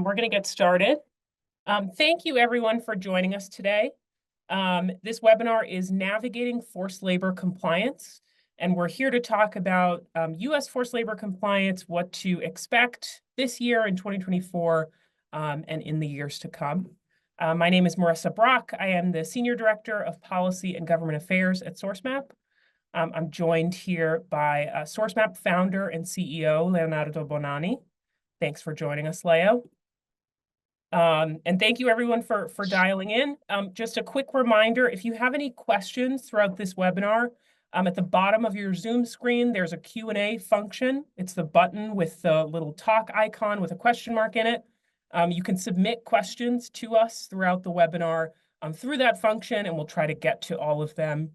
We're going to get started. Thank you, everyone, for joining us today. This webinar is Navigating Forced Labor Compliance, and we're here to talk about U.S. forced labor compliance, what to expect this year in 2024 and in the years to come. My name is Marissa Brock. I am the Senior Director of Policy and Government Affairs at Sourcemap. I'm joined here by Sourcemap founder and CEO, Leonardo Bonanni. Thanks for joining us, Leo. And thank you, everyone, for dialing in. Just a quick reminder, if you have any questions throughout this webinar, at the bottom of your Zoom screen, there's a Q&A function. It's the button with the little talk icon with a question mark in it. You can submit questions to us throughout the webinar through that function, and we'll try to get to all of them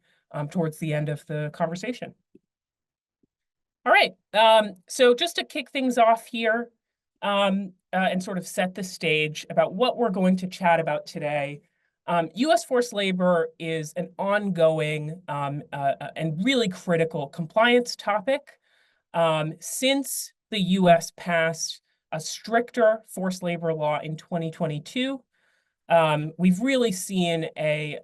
towards the end of the conversation. All right, so just to kick things off here and sort of set the stage about what we're going to chat about today, U.S. forced labor is an ongoing and really critical compliance topic. Since the U.S. passed a stricter forced labor law in 2022, we've really seen a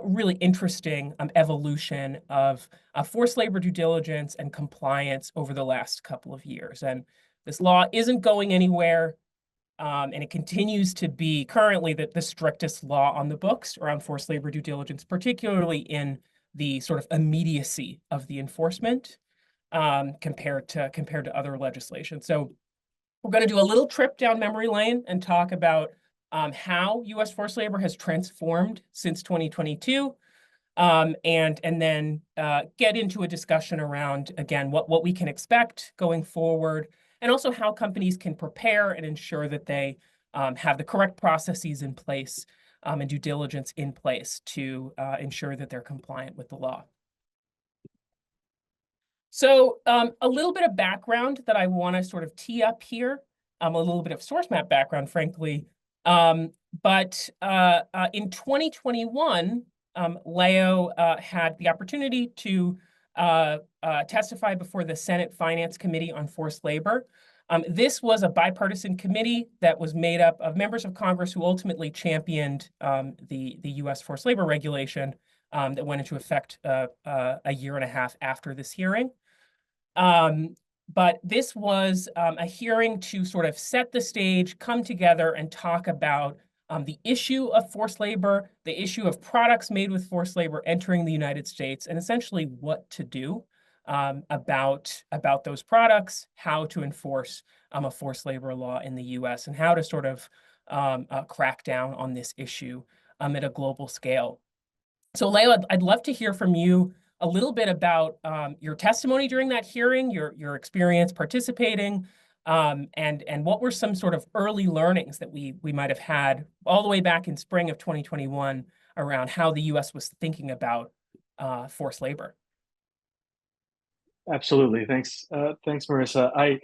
really interesting evolution of forced labor due diligence and compliance over the last couple of years. And this law isn't going anywhere, and it continues to be currently the strictest law on the books around forced labor due diligence, particularly in the sort of immediacy of the enforcement compared to other legislation. So we're going to do a little trip down memory lane and talk about how U.S. forced labor has transformed since 2022, and then get into a discussion around, again, what we can expect going forward, and also how companies can prepare and ensure that they have the correct processes in place and due diligence in place to ensure that they're compliant with the law. So a little bit of background that I want to sort of tee up here, a little bit of Sourcemap background, frankly. But in 2021, Leo had the opportunity to testify before the Senate Finance Committee on Forced Labor. This was a bipartisan committee that was made up of members of Congress who ultimately championed the U.S. forced labor regulation that went into effect a year and a half after this hearing. But this was a hearing to sort of set the stage, come together and talk about the issue of forced labor, the issue of products made with forced labor entering the United States, and essentially what to do about those products, how to enforce a forced labor law in the U.S., and how to sort of crack down on this issue at a global scale. So, Leo, I'd love to hear from you a little bit about your testimony during that hearing, your experience participating, and what were some sort of early learnings that we might have had all the way back in spring of 2021 around how the U.S. was thinking about forced labor. Absolutely. Thanks, Marissa.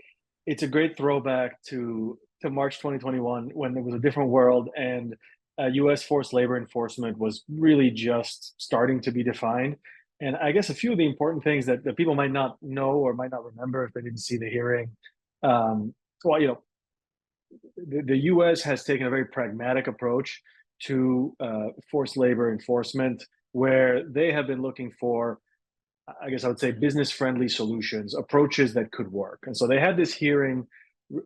It's a great throwback to March 2021 when it was a different world and U.S. forced labor enforcement was really just starting to be defined. And I guess a few of the important things that people might not know or might not remember if they didn't see the hearing. Well, the U.S. has taken a very pragmatic approach to forced labor enforcement, where they have been looking for, I guess I would say, business-friendly solutions, approaches that could work. And so they had this hearing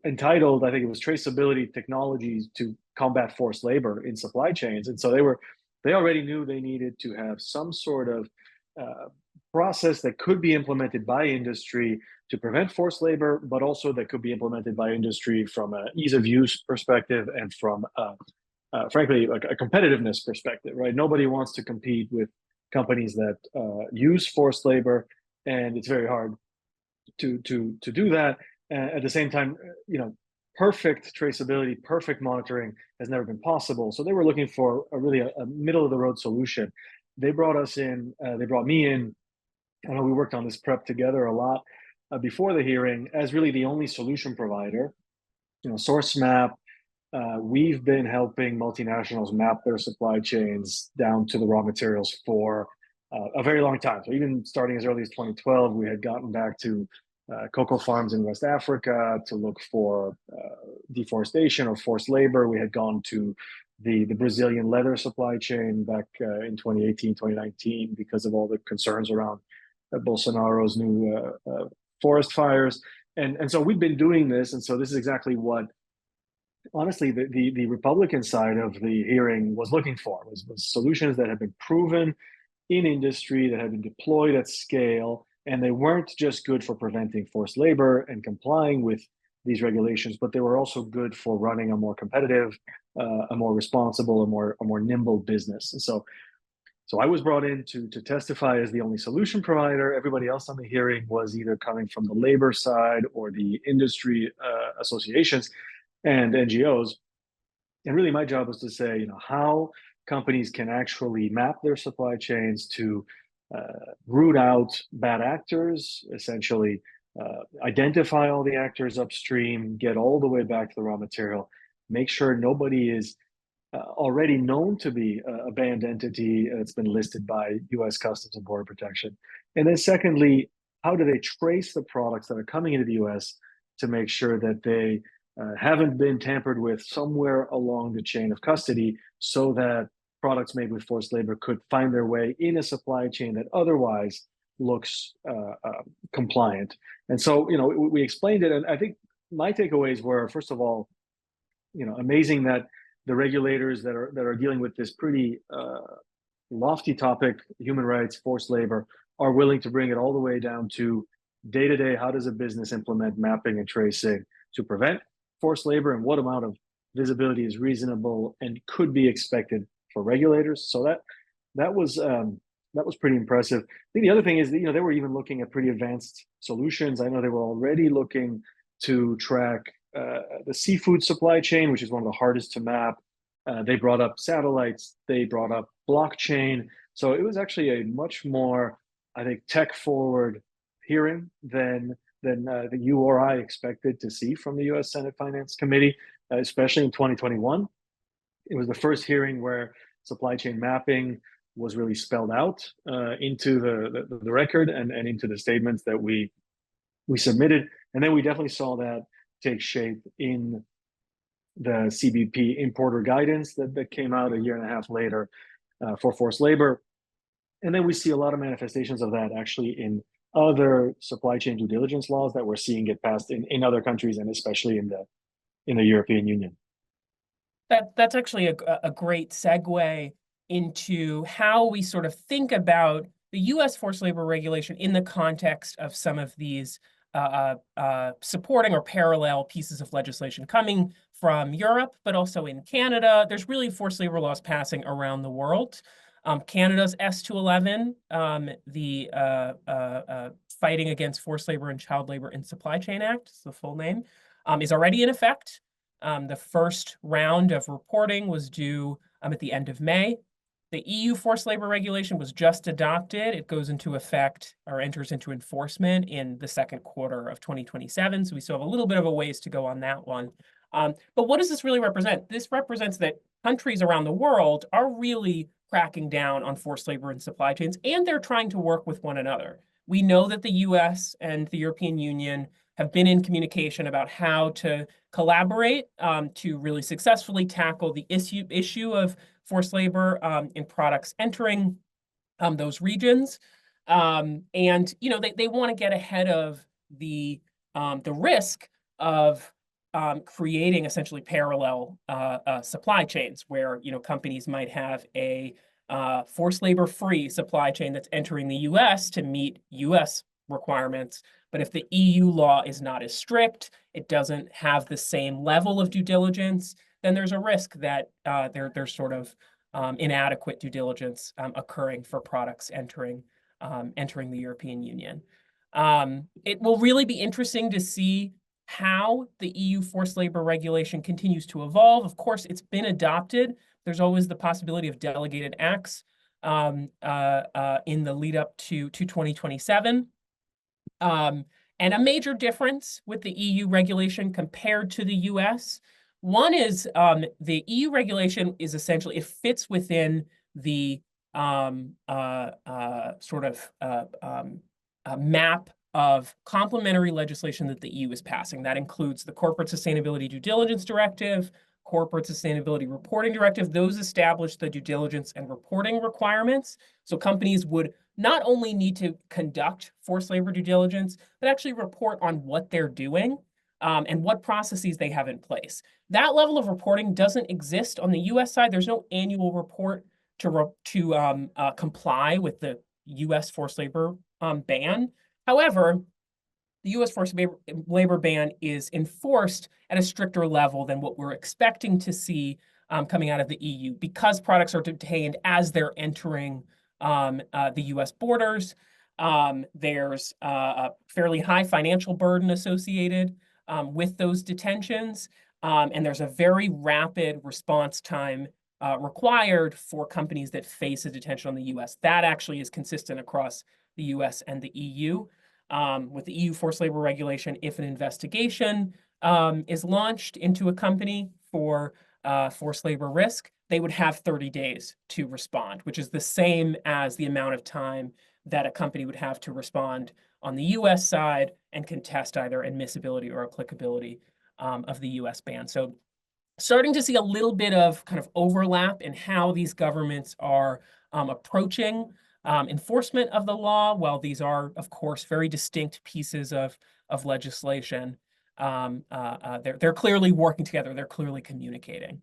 entitled, I think it was Traceability Technologies to Combat Forced Labor in Supply Chains. And so they already knew they needed to have some sort of process that could be implemented by industry to prevent forced labor, but also that could be implemented by industry from an ease of use perspective and from, frankly, like a competitiveness perspective, right? Nobody wants to compete with companies that use forced labor, and it's very hard to do that. At the same time, perfect traceability, perfect monitoring has never been possible. So they were looking for a middle of the road solution. They brought me in. I know we worked on this prep together a lot before the hearing as really the only solution provider. Sourcemap, we've been helping multinationals map their supply chains down to the raw materials for a very long time. So even starting as early as 2012, we had gotten back to cocoa farms in West Africa to look for deforestation or forced labor. We had gone to the Brazilian leather supply chain back in 2018, 2019, because of all the concerns around Bolsonaro's new forest fires. And so we've been doing this. And so this is exactly what, honestly, the Republican side of the hearing was looking for, was solutions that have been proven in industry, that have been deployed at scale, and they weren't just good for preventing forced labor and complying with these regulations, but they were also good for running a more competitive, a more responsible, a more nimble business. And so I was brought in to testify as the only solution provider. Everybody else on the hearing was either coming from the labor side or the industry associations and NGOs. And really my job was to say, how companies can actually map their supply chains to root out bad actors, essentially identify all the actors upstream, get all the way back to the raw material, make sure nobody is already known to be a banned entity that's been listed by US Customs and Border Protection. And then secondly, how do they trace the products that are coming into the US to make sure that they haven't been tampered with somewhere along the chain of custody, so that products made with forced labor could find their way in a supply chain that otherwise looks compliant. And so, we explained it, and I think my takeaways were, first of all, amazing that the regulators that are dealing with this pretty lofty topic, human rights, forced labor, are willing to bring it all the way down to day-to-day. How does a business implement mapping and tracing to prevent forced labor, and what amount of visibility is reasonable and could be expected for regulators? So that was pretty impressive. I think the other thing is that, they were even looking at pretty advanced solutions. I know they were already looking to track the seafood supply chain, which is one of the hardest to map. They brought up satellites, they brought up blockchain. So it was actually a much more, I think, tech forward hearing than you or I expected to see from the US Senate Finance Committee, especially in 2021. It was the first hearing where supply chain mapping was really spelled out into the record and into the statements that we submitted. And then we definitely saw that take shape in the CBP importer guidance that came out a year and a half later for forced labor. And then we see a lot of manifestations of that actually in other supply chain due diligence laws that we're seeing get passed in other countries, and especially in the European Union. That's actually a great segue into how we sort of think about the US forced labor regulation in the context of some of these supporting or parallel pieces of legislation coming from Europe, but also in Canada. There's really forced labor laws passing around the world. Canada's S211, the Fighting Against Forced Labor and Child Labor in Supply Chain Act, is the full name, is already in effect. The first round of reporting was due at the end of May. The EU forced labor regulation was just adopted. It goes into effect or enters into enforcement in the second quarter of 2027. So we still have a little bit of a ways to go on that one. But what does this really represent? This represents that countries around the world are really cracking down on forced labor and supply chains, and they're trying to work with one another. We know that the US and the European Union have been in communication about how to collaborate to really successfully tackle the issue of forced labor in products entering those regions. And they want to get ahead of the risk of creating essentially parallel supply chains where companies might have a forced labor free supply chain that's entering the US to meet US requirements. But if the EU law is not as strict, it doesn't have the same level of due diligence, then there's a risk that there's sort of inadequate due diligence occurring for products entering the European Union. It will really be interesting to see how the EU forced labor regulation continues to evolve. Of course, it's been adopted. There's always the possibility of delegated acts in the lead up to 2027. And a major difference with the EU regulation compared to the US, one is the EU regulation is essentially, it fits within the sort of map of complementary legislation that the EU is passing. That includes the Corporate Sustainability Due Diligence Directive, Corporate Sustainability Reporting Directive. Those establish the due diligence and reporting requirements. So companies would not only need to conduct forced labor due diligence, but actually report on what they're doing and what processes they have in place. That level of reporting doesn't exist on the US side. There's no annual report to comply with the US forced labor ban. However, the US forced labor ban is enforced at a stricter level than what we're expecting to see coming out of the EU because products are detained as they're entering the US borders. There's a fairly high financial burden associated with those detentions, and there's a very rapid response time required for companies that face a detention on the US. That actually is consistent across the US and the EU. With the EU forced labor regulation, if an investigation is launched into a company for forced labor risk, they would have 30 days to respond, which is the same as the amount of time that a company would have to respond on the US side and contest either admissibility or applicability of the US ban. So starting to see a little bit of kind of overlap in how these governments are approaching enforcement of the law. While these are, of course, very distinct pieces of legislation, they're clearly working together. They're clearly communicating.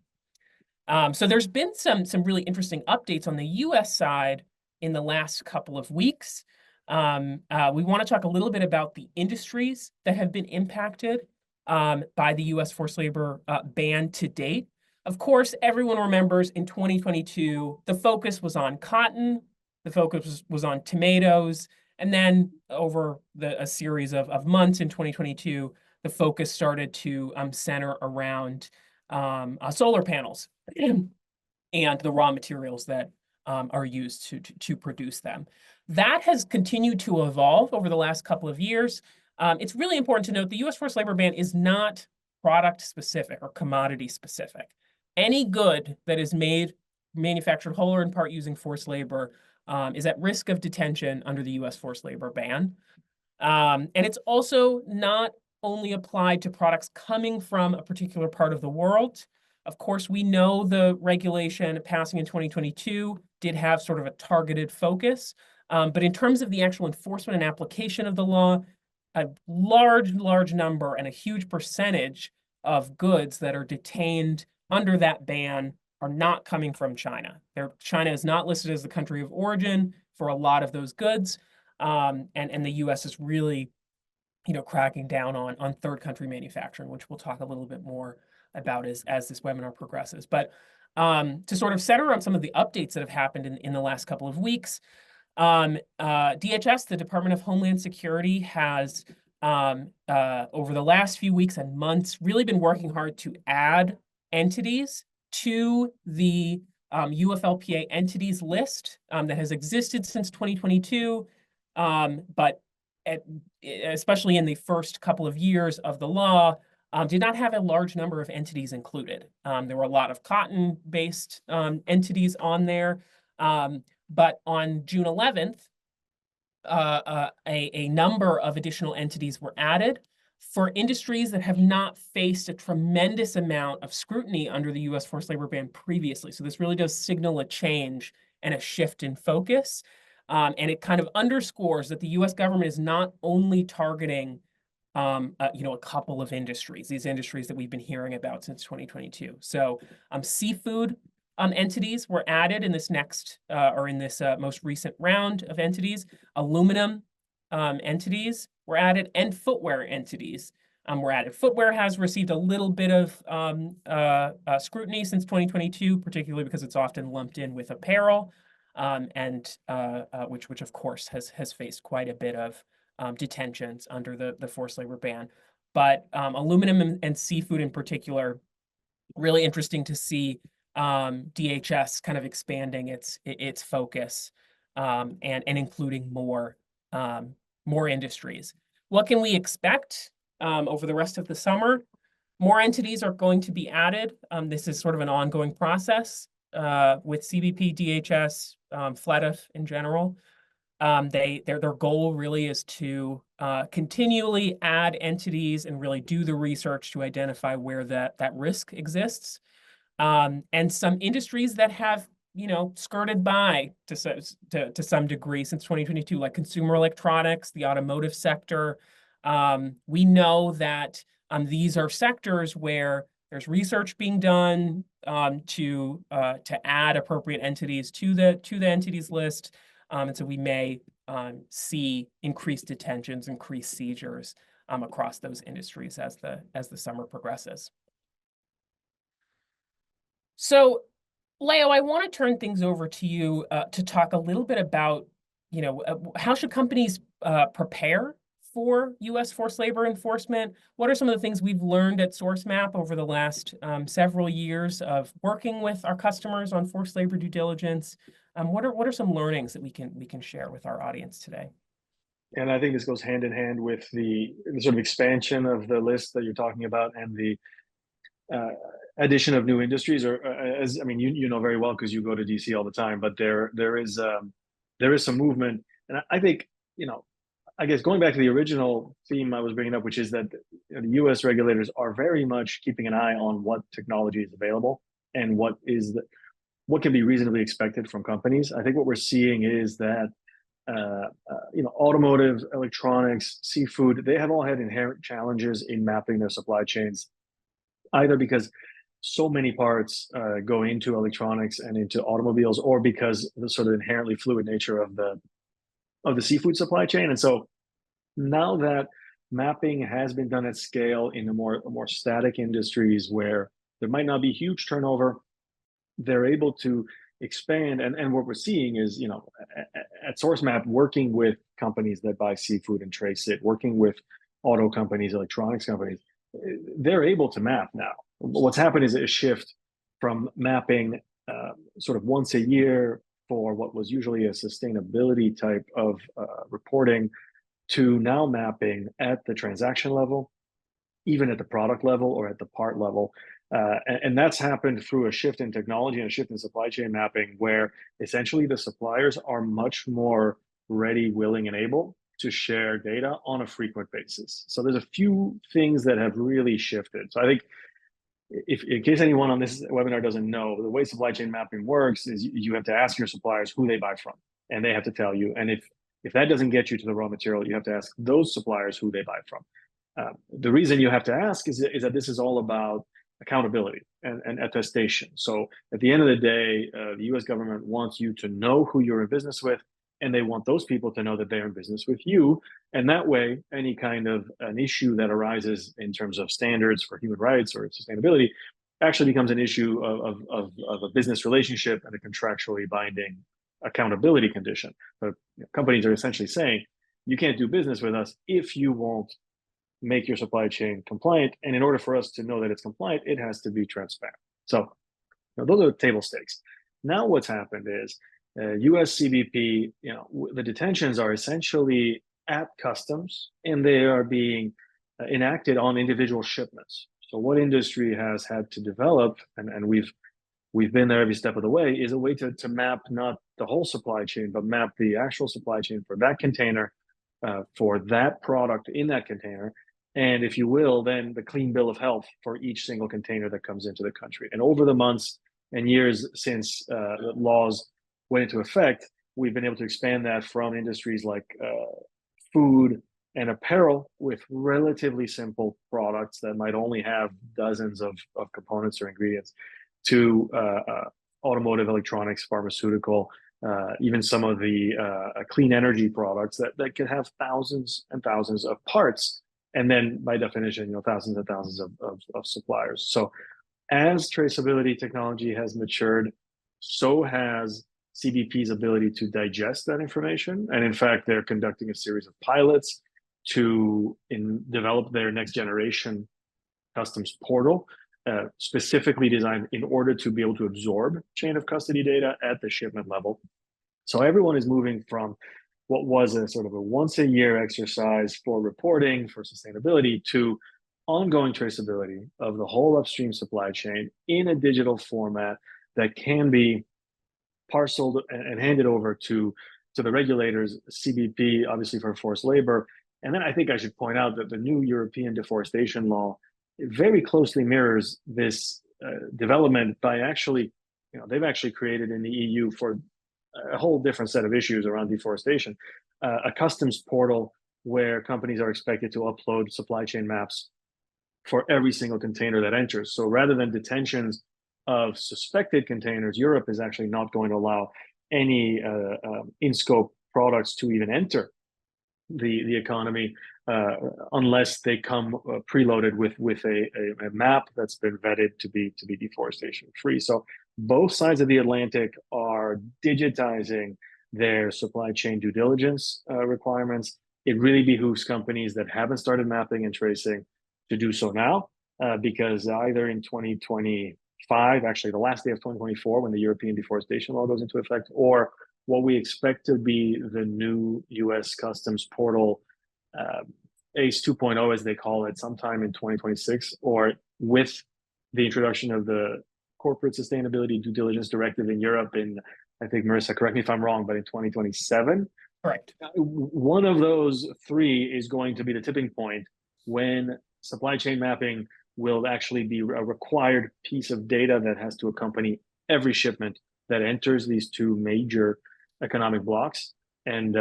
So there's been some really interesting updates on the US side in the last couple of weeks. We want to talk a little bit about the industries that have been impacted by the US forced labor ban to date. Of course, everyone remembers in 2022, the focus was on cotton, the focus was on tomatoes, and then over a series of months in 2022, the focus started to center around solar panels and the raw materials that are used to produce them. That has continued to evolve over the last couple of years. It's really important to note the US forced labor ban is not product specific or commodity specific. Any good that is manufactured whole or in part using forced labor is at risk of detention under the US forced labor ban. And it's also not only applied to products coming from a particular part of the world. Of course, we know the regulation passing in 2022 did have sort of a targeted focus. But in terms of the actual enforcement and application of the law, a large number and a huge percentage of goods that are detained under that ban are not coming from China. China is not listed as the country of origin for a lot of those goods. And the US is really, cracking down on third country manufacturing, which we'll talk a little bit more about as this webinar progresses. But to sort of center on some of the updates that have happened in the last couple of weeks, DHS, the Department of Homeland Security, has over the last few weeks and months really been working hard to add entities to the UFLPA entities list that has existed since 2022, but especially in the first couple of years of the law, did not have a large number of entities included. There were a lot of cotton-based entities on there, but on June 11th, a number of additional entities were added for industries that have not faced a tremendous amount of scrutiny under the US forced labor ban previously. So this really does signal a change and a shift in focus. And it kind of underscores that the US government is not only targeting a couple of industries, these industries that we've been hearing about since 2022. So seafood entities were added in this most recent round of entities. Aluminum entities were added, and footwear entities were added. Footwear has received a little bit of scrutiny since 2022, particularly because it's often lumped in with apparel, which of course has faced quite a bit of detentions under the forced labor ban. But aluminum and seafood in particular, really interesting to see DHS kind of expanding its focus and including more industries. What can we expect over the rest of the summer? More entities are going to be added. This is sort of an ongoing process with CBP, DHS, FLETF in general. Their goal really is to continually add entities and really do the research to identify where that risk exists. And some industries that have, skirted by to some degree since 2022, like consumer electronics, the automotive sector. We know that these are sectors where there's research being done to add appropriate entities to the entities list, and so we may see increased detentions, increased seizures across those industries as the summer progresses. So, Leo, I want to turn things over to you to talk a little bit about, how should companies prepare for U.S. forced labor enforcement? What are some of the things we've learned at Sourcemap over the last several years of working with our customers on forced labor due diligence? What are some learnings that we can share with our audience today? And I think this goes hand in hand with the sort of expansion of the list that you're talking about, and the addition of new industries. Or as I mean, you know very well because you go to DC all the time. But there is some movement, and I think, I guess going back to the original theme I was bringing up, which is that the U.S. regulators are very much keeping an eye on what technology is available and what can be reasonably expected from companies. I think what we're seeing is that automotive, electronics, seafood, they have all had inherent challenges in mapping their supply chains, either because so many parts go into electronics and into automobiles, or because the sort of inherently fluid nature of the seafood supply chain. And so now that mapping has been done at scale in the more static industries where there might not be huge turnover, they're able to expand. And what we're seeing is, at Sourcemap, working with companies that buy seafood and trace it, working with auto companies, electronics companies, they're able to map now. What's happened is a shift from mapping sort of once a year for what was usually a sustainability type of reporting, to now mapping at the transaction level, even at the product level or at the part level. And that's happened through a shift in technology and a shift in supply chain mapping, where essentially the suppliers are much more ready, willing, and able to share data on a frequent basis. So there's a few things that have really shifted. So I think, if in case anyone on this webinar doesn't know, the way supply chain mapping works is you have to ask your suppliers who they buy from, and they have to tell you. And if that doesn't get you to the raw material, you have to ask those suppliers who they buy from. The reason you have to ask is that this is all about accountability and attestation. So at the end of the day, the US government wants you to know who you're in business with, and they want those people to know that they're in business with you. And that way, any kind of an issue that arises in terms of standards for human rights or sustainability actually becomes an issue of a business relationship and a contractually binding accountability condition. But companies are essentially saying, you can't do business with us if you won't make your supply chain compliant. And in order for us to know that it's compliant, it has to be transparent. So those are table stakes. Now what's happened is US CBP, the detentions are essentially at customs, and they are being enacted on individual shipments. So what industry has had to develop, and we've been there every step of the way, is a way to map not the whole supply chain, but map the actual supply chain for that container, for that product in that container. And if you will, then the clean bill of health for each single container that comes into the country. And over the months and years since the laws went into effect, we've been able to expand that from industries like food and apparel, with relatively simple products that might only have dozens of components or ingredients, to automotive, electronics, pharmaceutical, even some of the clean energy products that can have thousands and thousands of parts, and then by definition, thousands and thousands of suppliers. So as traceability technology has matured, so has CBP's ability to digest that information. And in fact, they're conducting a series of pilots to develop their next generation customs portal, specifically designed in order to be able to absorb chain of custody data at the shipment level. So everyone is moving from what was a sort of a once a year exercise for reporting, for sustainability, to ongoing traceability of the whole upstream supply chain in a digital format that can be parceled and handed over to to the regulators, CBP, obviously for forced labor. And then I think I should point out that the new European deforestation law very closely mirrors this development by actually, they've actually created in the EU for a whole different set of issues around deforestation, a customs portal where companies are expected to upload supply chain maps for every single container that enters. So rather than detentions of suspected containers, Europe is actually not going to allow any in-scope products to even enter the economy unless they come preloaded with a map that's been vetted to be deforestation free. So both sides of the Atlantic are digitizing their supply chain due diligence requirements. It really behooves companies that haven't started mapping and tracing to do so now, because either in 2025, actually the last day of 2024, when the European deforestation law goes into effect, or what we expect to be the new US customs portal, ACE 2.0, as they call it, sometime in 2026, or with the introduction of the Corporate Sustainability Due Diligence Directive in Europe in, I think, Marissa, correct me if I'm wrong, but in 2027. Correct. One of those three is going to be the tipping point when supply chain mapping will actually be a required piece of data that has to accompany every shipment that enters these two major economic blocks. And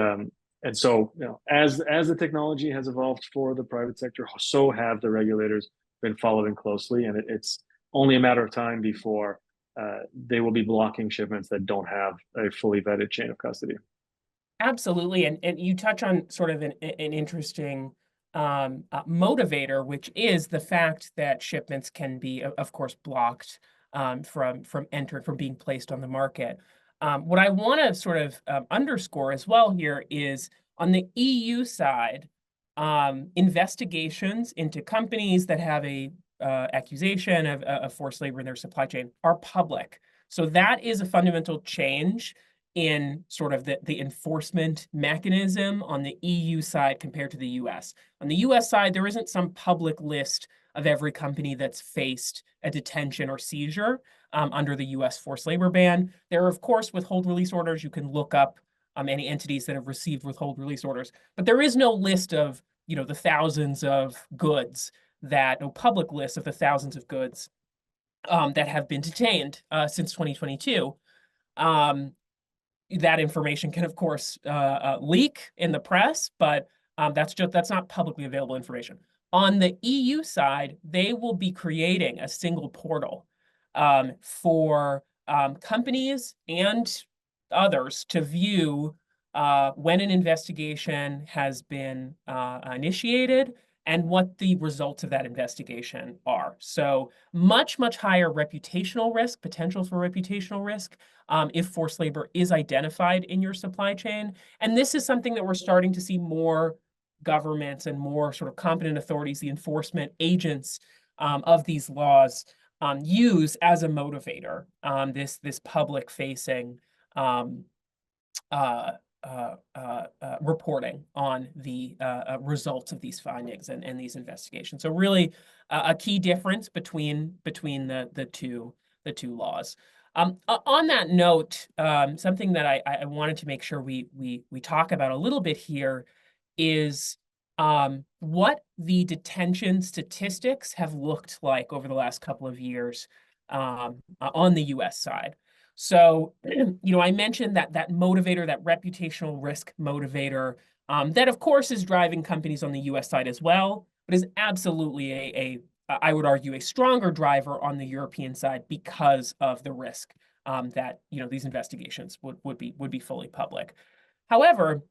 so, as the technology has evolved for the private sector, so have the regulators been following closely, and it's only a matter of time before they will be blocking shipments that don't have a fully vetted chain of custody. Absolutely, and you touch on sort of an interesting motivator, which is the fact that shipments can be, of course, blocked from being placed on the market. What I want to sort of underscore as well here is on the EU side, investigations into companies that have a accusation of forced labor in their supply chain are public. So that is a fundamental change in sort of the enforcement mechanism on the EU side compared to the US. On the US side, there isn't some public list of every company that's faced a detention or seizure under the US forced labor ban. There are, of course, withhold release orders. You can look up any entities that have received withhold release orders, but there is no list of, the thousands of goods no public list of the thousands of goods that have been detained since 2022. That information can, of course, leak in the press, but that's not publicly available information. On the EU side, they will be creating a single portal for companies and others to view when an investigation has been initiated and what the results of that investigation are. So much, much higher reputational risk, potential for reputational risk, if forced labor is identified in your supply chain. And this is something that we're starting to see more governments and more sort of competent authorities, the enforcement agents of these laws, use as a motivator, this public-facing reporting on the results of these findings and these investigations. So really a key difference between the two laws. On that note, something that I wanted to make sure we talk about a little bit here is what the detention statistics have looked like over the last couple of years on the US side. So, I mentioned that motivator, that reputational risk motivator, that of course is driving companies on the US side as well, but is absolutely I would argue, a stronger driver on the European side because of the risk that, these investigations would be fully public. However,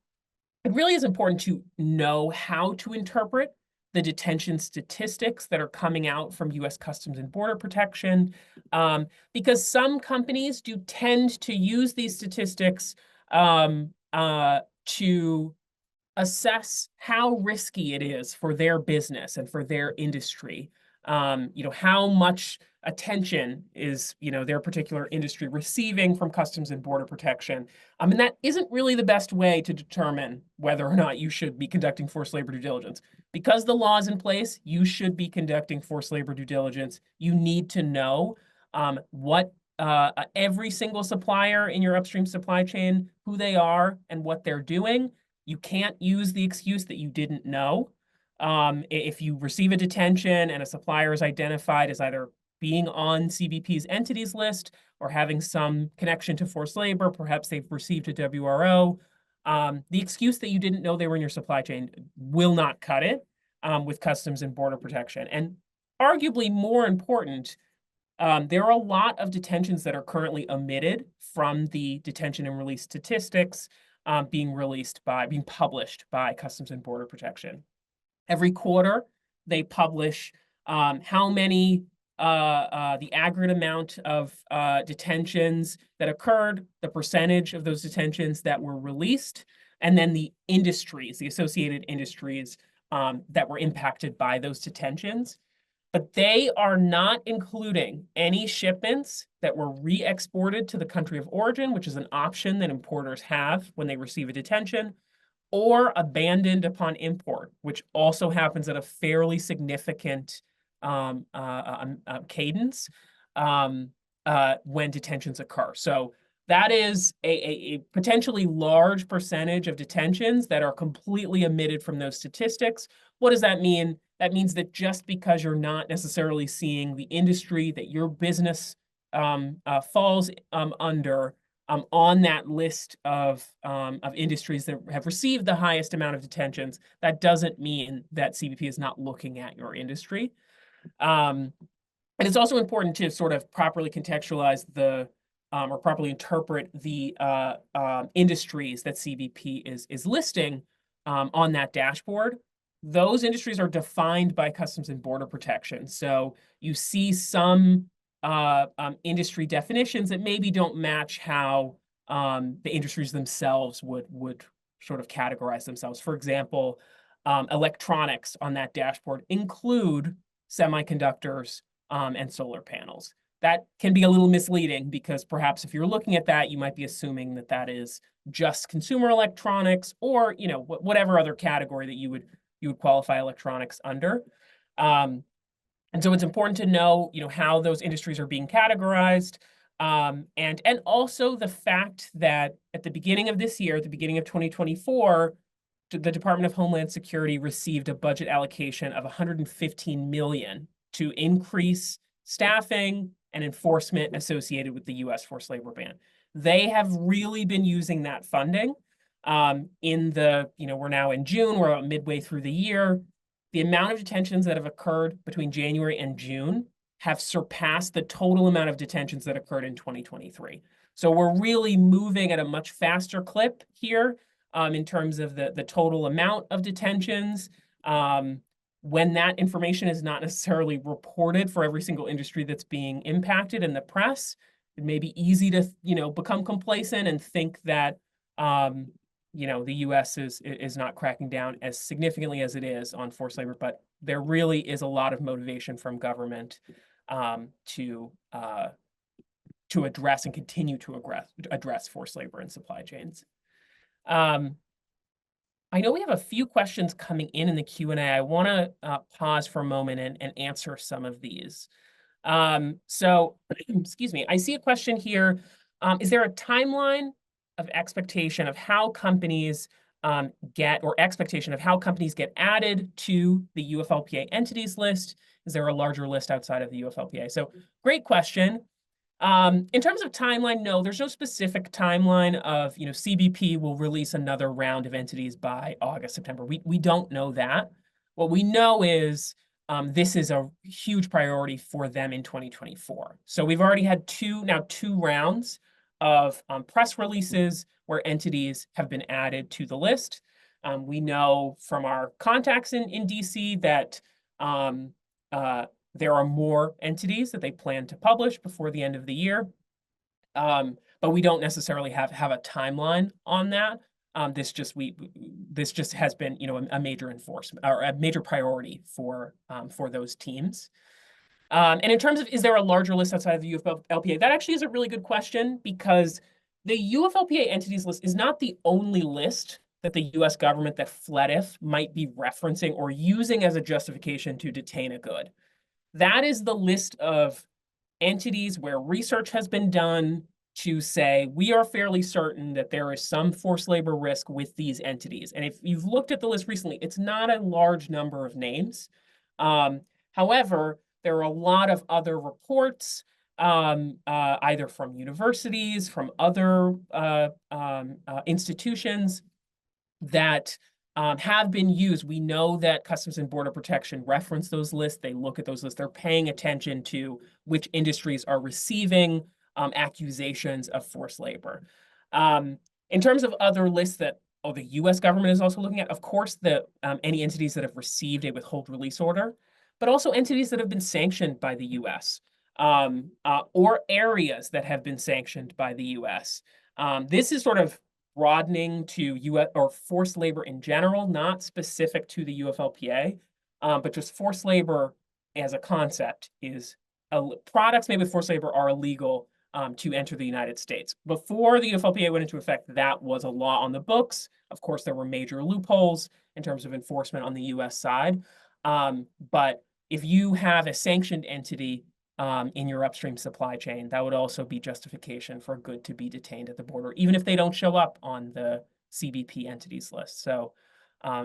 it really is important to know how to interpret the detention statistics that are coming out from US Customs and Border Protection, because some companies do tend to use these statistics to assess how risky it is for their business and for their industry. How much attention is, their particular industry receiving from Customs and Border Protection. And that isn't really the best way to determine whether or not you should be conducting forced labor due diligence. Because the law is in place, you should be conducting forced labor due diligence. You need to know what every single supplier in your upstream supply chain, who they are and what they're doing. You can't use the excuse that you didn't know. If you receive a detention and a supplier is identified as either being on CBP's entities list or having some connection to forced labor, perhaps they've received a WRO, the excuse that you didn't know they were in your supply chain will not cut it with Customs and Border Protection. And arguably more important, there are a lot of detentions that are currently omitted from the detention and release statistics being published by Customs and Border Protection. Every quarter, they publish how many, the aggregate amount of detentions that occurred, the percentage of those detentions that were released, and then the industries, the associated industries that were impacted by those detentions. But they are not including any shipments that were re-exported to the country of origin, which is an option that importers have when they receive a detention, or abandoned upon import, which also happens at a fairly significant cadence when detentions occur. So that is a potentially large percentage of detentions that are completely omitted from those statistics. What does that mean? That means that just because you're not necessarily seeing the industry that your business falls under on that list of industries that have received the highest amount of detentions, that doesn't mean that CBP is not looking at your industry. And it's also important to sort of properly contextualize the or properly interpret the industries that CBP is listing on that dashboard. Those industries are defined by Customs and Border Protection. So you see some industry definitions that maybe don't match how the industries themselves would sort of categorize themselves. For example, electronics on that dashboard include semiconductors and solar panels. That can be a little misleading because perhaps if you're looking at that, you might be assuming that that is just consumer electronics or, you know, whatever other category that you would qualify electronics under. And so it's important to know, you know, how those industries are being categorized. And also the fact that at the beginning of this year, at the beginning of 2024, the Department of Homeland Security received a budget allocation of $115 million to increase staffing and enforcement associated with the U.S. forced labor ban. They have really been using that funding. We're now in June, we're about midway through the year. The amount of detentions that have occurred between January and June have surpassed the total amount of detentions that occurred in 2023. So we're really moving at a much faster clip here in terms of the total amount of detentions. When that information is not necessarily reported for every single industry that's being impacted in the press, it may be easy to, you know, become complacent and think that the U.S. is not cracking down as significantly as it is on forced labor, but there really is a lot of motivation from government to address and continue to address forced labor in supply chains. I know we have a few questions coming in the Q&A. I want to pause for a moment and answer some of these. So, excuse me, I see a question here. Is there a timeline of expectation of how companies expectation of how companies get added to the UFLPA entities list? Is there a larger list outside of the UFLPA? So great question. In terms of timeline, no, there's no specific timeline of, CBP will release another round of entities by August, September. We don't know that. What we know is this is a huge priority for them in 2024. So we've already had two rounds of press releases where entities have been added to the list. We know from our contacts in DC that there are more entities that they plan to publish before the end of the year. But we don't necessarily have a timeline on that. This just has been, a major enforcement or a major priority for those teams. And in terms of, is there a larger list outside of the UFLPA? That actually is a really good question because the UFLPA entities list is not the only list that the US government, that FLETF might be referencing or using as a justification to detain a good. That is the list of entities where research has been done to say, we are fairly certain that there is some forced labor risk with these entities. And if you've looked at the list recently, it's not a large number of names. However, there are a lot of other reports, either from universities, from other institutions that have been used. We know that Customs and Border Protection reference those lists. They look at those lists. They're paying attention to which industries are receiving accusations of forced labor. In terms of other lists that the U.S. government is also looking at, of course, any entities that have received a withhold release order, but also entities that have been sanctioned by the U.S. Or areas that have been sanctioned by the U.S. This is sort of broadening to U.S. or forced labor in general, not specific to the UFLPA, but just forced labor as a concept is products made with forced labor are illegal to enter the United States. Before the UFLPA went into effect, that was a law on the books. Of course, there were major loopholes in terms of enforcement on the U.S. side. But if you have a sanctioned entity in your upstream supply chain, that would also be justification for a good to be detained at the border, even if they don't show up on the CBP entities list. So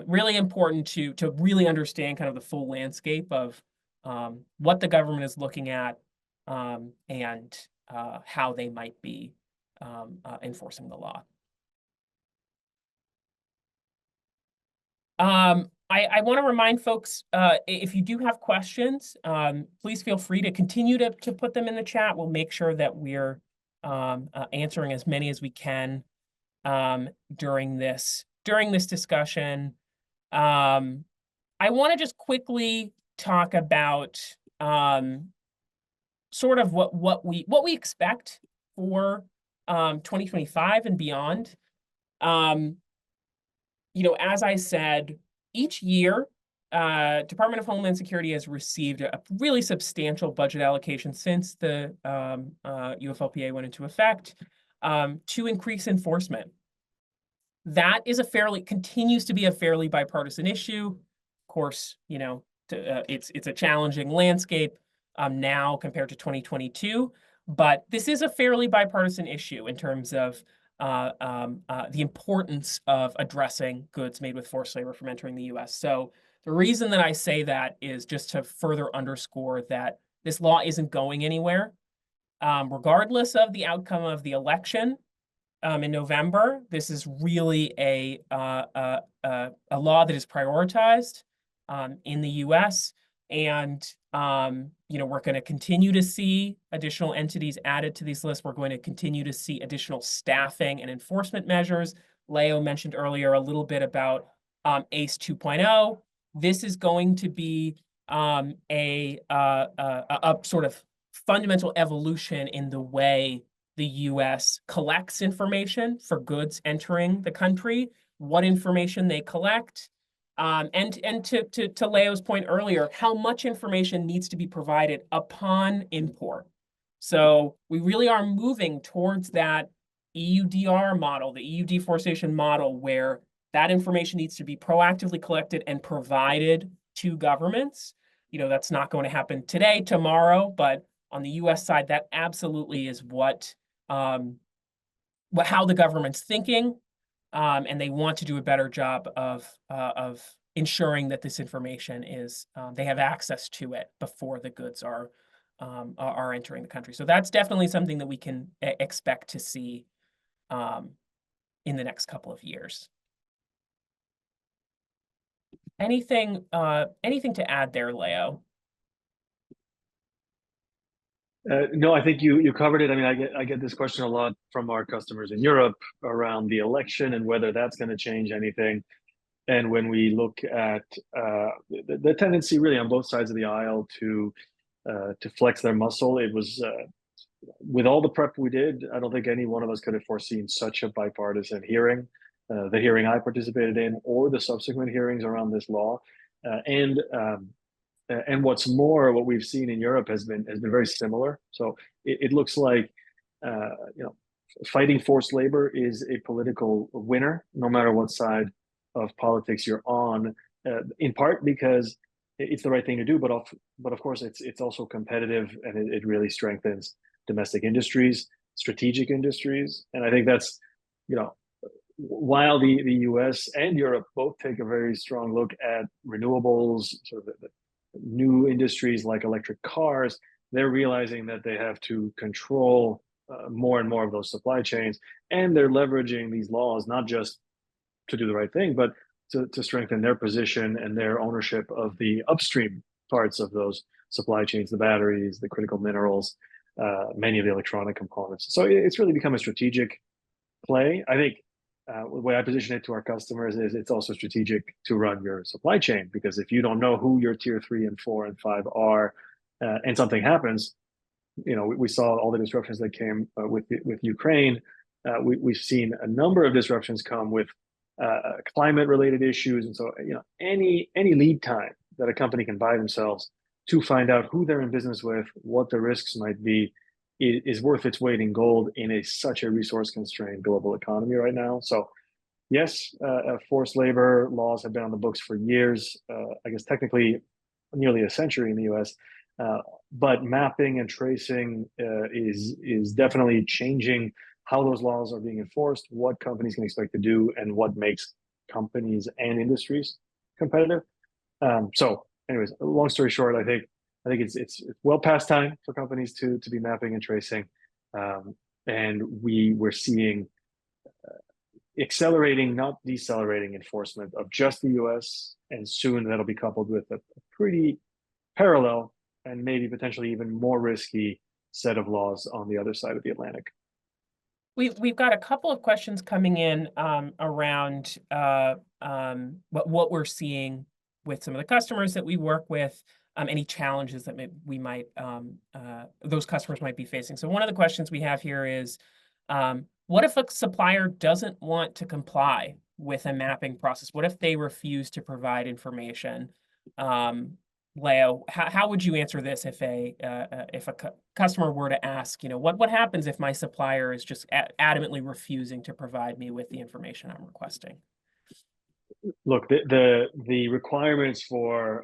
really important to really understand kind of the full landscape of what the government is looking at and how they might be enforcing the law. I want to remind folks, if you do have questions, please feel free to continue to put them in the chat. We'll make sure that we're answering as many as we can during this discussion. I want to just quickly talk about sort of what we expect for 2025 and beyond. As I said, each year, Department of Homeland Security has received a really substantial budget allocation since the UFLPA went into effect to increase enforcement. That is continues to be a fairly bipartisan issue. Of course, it's a challenging landscape now compared to 2022, but this is a fairly bipartisan issue in terms of the importance of addressing goods made with forced labor from entering the U.S. So the reason that I say that is just to further underscore that this law isn't going anywhere. Regardless of the outcome of the election in November, this is really a law that is prioritized in the U.S. And we're going to continue to see additional entities added to these lists. We're going to continue to see additional staffing and enforcement measures. Leo mentioned earlier a little bit about ACE 2.0. This is going to be a sort of fundamental evolution in the way the U.S. collects information for goods entering the country, what information they collect, and to Leo's point earlier, how much information needs to be provided upon import. So we really are moving towards that EUDR model, the EU deforestation model, where that information needs to be proactively collected and provided to governments. That's not going to happen today, tomorrow, but on the U.S. side, that absolutely is how the government's thinking. And they want to do a better job of ensuring that this information is they have access to it before the goods are entering the country. So that's definitely something that we can expect to see in the next couple of years. Anything to add there, Leo? No, I think you covered it. I mean, I get this question a lot from our customers in Europe around the election and whether that's going to change anything. And when we look at the tendency really on both sides of the aisle to flex their muscle, it was with all the prep we did, I don't think any one of us could have foreseen such a bipartisan hearing. The hearing I participated in, or the subsequent hearings around this law, and what's more, what we've seen in Europe has been very similar. So it looks like fighting forced labor is a political winner, no matter what side of politics you're on. In part because it's the right thing to do, but of course it's also competitive, and it really strengthens domestic industries, strategic industries. And I think that's, you know, while the US and Europe both take a very strong look at renewables, sort of the new industries like electric cars, they're realizing that they have to control more and more of those supply chains, and they're leveraging these laws not just to do the right thing, but to strengthen their position and their ownership of the upstream parts of those supply chains, the batteries, the critical minerals, many of the electronic components. So it's really become a strategic play. I think the way I position it to our customers is it's also strategic to run your supply chain, because if you don't know who your tier 3 and 4 and 5 are, and something happens, you know, we saw all the disruptions that came with Ukraine. We've seen a number of disruptions come with climate related issues. And so, you know, any lead time that a company can buy themselves to find out who they're in business with, what the risks might be, is worth its weight in gold in such a resource constrained global economy right now. So yes, forced labor laws have been on the books for years, I guess technically nearly a century in the US. But mapping and tracing is definitely changing how those laws are being enforced, what companies can expect to do, and what makes companies and industries competitive. So, anyways, long story short, I think it's well past time for companies to be mapping and tracing, and we're seeing accelerating, not decelerating, enforcement of just the U.S., and soon that'll be coupled with a pretty parallel and maybe potentially even more risky set of laws on the other side of the Atlantic. We've got a couple of questions coming in around what we're seeing with some of the customers that we work with, any challenges that those customers might be facing. So one of the questions we have here is, what if a supplier doesn't want to comply with a mapping process? What if they refuse to provide information? Leo, how would you answer this if a customer were to ask, you know, what happens if my supplier is just adamantly refusing to provide me with the information I'm requesting? Look, the requirements for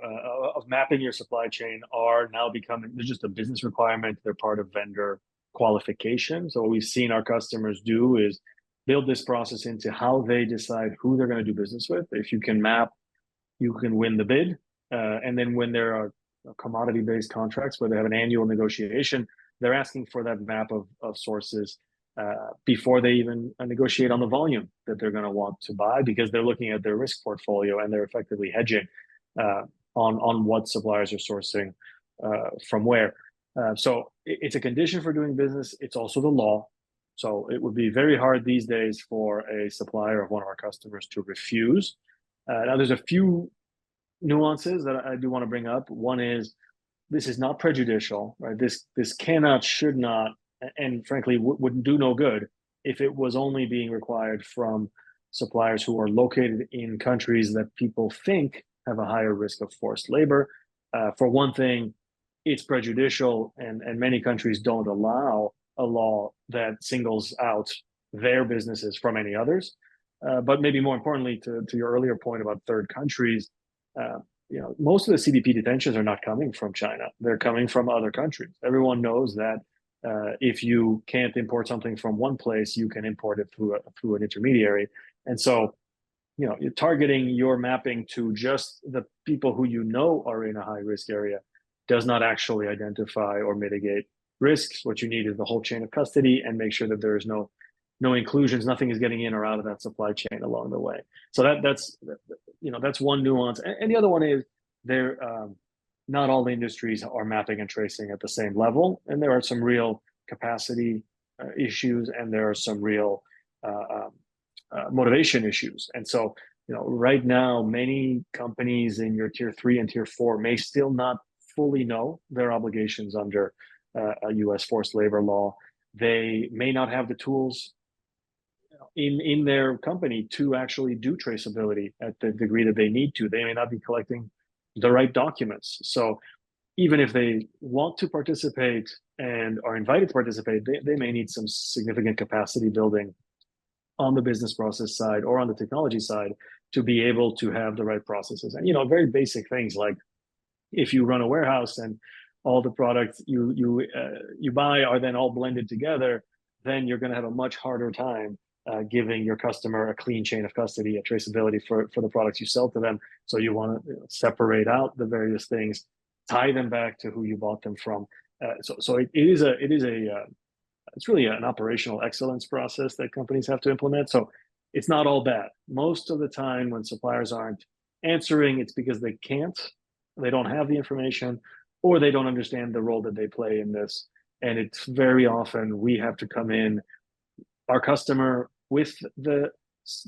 of mapping your supply chain are now becoming, they're just a business requirement. They're part of vendor qualification. So what we've seen our customers do is build this process into how they decide who they're going to do business with. If you can map, you can win the bid. And then when there are commodity-based contracts where they have an annual negotiation, they're asking for that map of sources before they even negotiate on the volume that they're going to want to buy, because they're looking at their risk portfolio and they're effectively hedging on what suppliers are sourcing from where. So it's a condition for doing business. It's also the law. So it would be very hard these days for a supplier of one of our customers to refuse. Now, there's a few nuances that I do want to bring up. One is, this is not prejudicial, right? This cannot, should not, and frankly would do no good if it was only being required from suppliers who are located in countries that people think have a higher risk of forced labor. For one thing, it's prejudicial, and many countries don't allow a law that singles out their businesses from any others. But maybe more importantly, to your earlier point about third countries, you know, most of the CBP detentions are not coming from China. They're coming from other countries. Everyone knows that if you can't import something from one place, you can import it through an intermediary. And so, you know, you're targeting your mapping to just the people who you know are in a high risk area does not actually identify or mitigate risks. What you need is the whole chain of custody, and make sure that there is no inclusions, nothing is getting in or out of that supply chain along the way. So that's one nuance. And the other one is, not all the industries are mapping and tracing at the same level, and there are some real capacity issues, and there are some real motivation issues. And so, you know, right now, many companies in your tier 3 and tier 4 may still not fully know their obligations under a US forced labor law. They may not have the tools in their company to actually do traceability at the degree that they need to. They may not be collecting the right documents. So even if they want to participate and are invited to participate, they may need some significant capacity building on the business process side or on the technology side to be able to have the right processes. And, you know, very basic things like if you run a warehouse and all the products you buy are then all blended together, then you're going to have a much harder time giving your customer a clean chain of custody, a traceability for the products you sell to them. So you want to separate out the various things, tie them back to who you bought them from. So it's really an operational excellence process that companies have to implement. So it's not all bad. Most of the time when suppliers aren't answering, it's because they can't, they don't have the information, or they don't understand the role that they play in this. And it's very often we have to come in, our customer, with the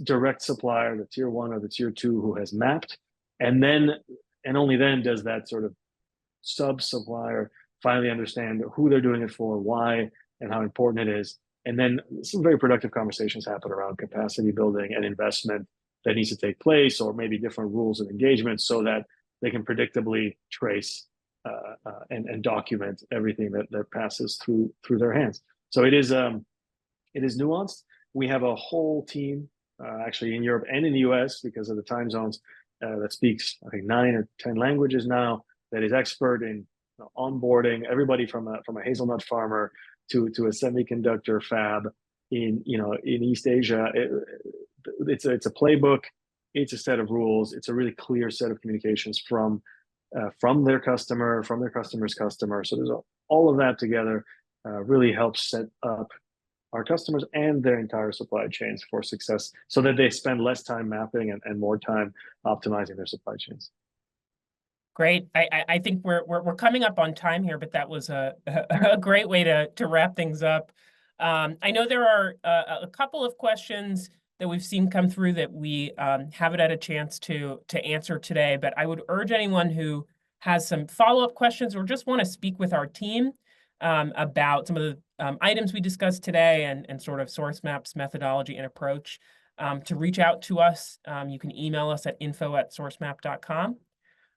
direct supplier, the tier one or the tier two who has mapped, and then and only then does that sort of sub supplier finally understand who they're doing it for, why, and how important it is. And then some very productive conversations happen around capacity building and investment that needs to take place, or maybe different rules of engagement, so that they can predictably trace and document everything that passes through their hands. So it is nuanced. We have a whole team actually in Europe and in the US, because of the time zones, that speaks, I think, 9 or 10 languages now, that is expert in onboarding everybody from a hazelnut farmer to a semiconductor fab in East Asia. It's a playbook, it's a set of rules, it's a really clear set of communications from their customer, from their customer's customer. So there's all of that together really helps set up our customers and their entire supply chains for success, so that they spend less time mapping and more time optimizing their supply chains. Great. I think we're coming up on time here, but that was a great way to wrap things up. I know there are a couple of questions that we've seen come through that we haven't had a chance to answer today, but I would urge anyone who has some follow-up questions or just want to speak with our team about some of the items we discussed today and sort of Sourcemap's methodology and approach, to reach out to us. You can email us at info@sourcemap.com.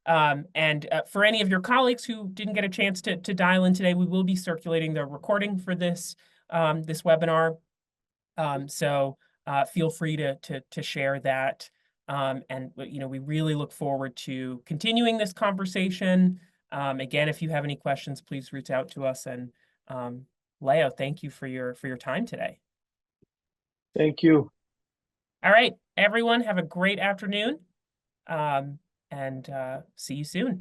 And for any of your colleagues who didn't get a chance to dial in today, we will be circulating the recording for this webinar. So feel free to share that. And we really look forward to continuing this conversation. Again, if you have any questions, please reach out to us. And Leo, thank you for your time today. Thank you. All right, everyone, have a great afternoon. And see you soon.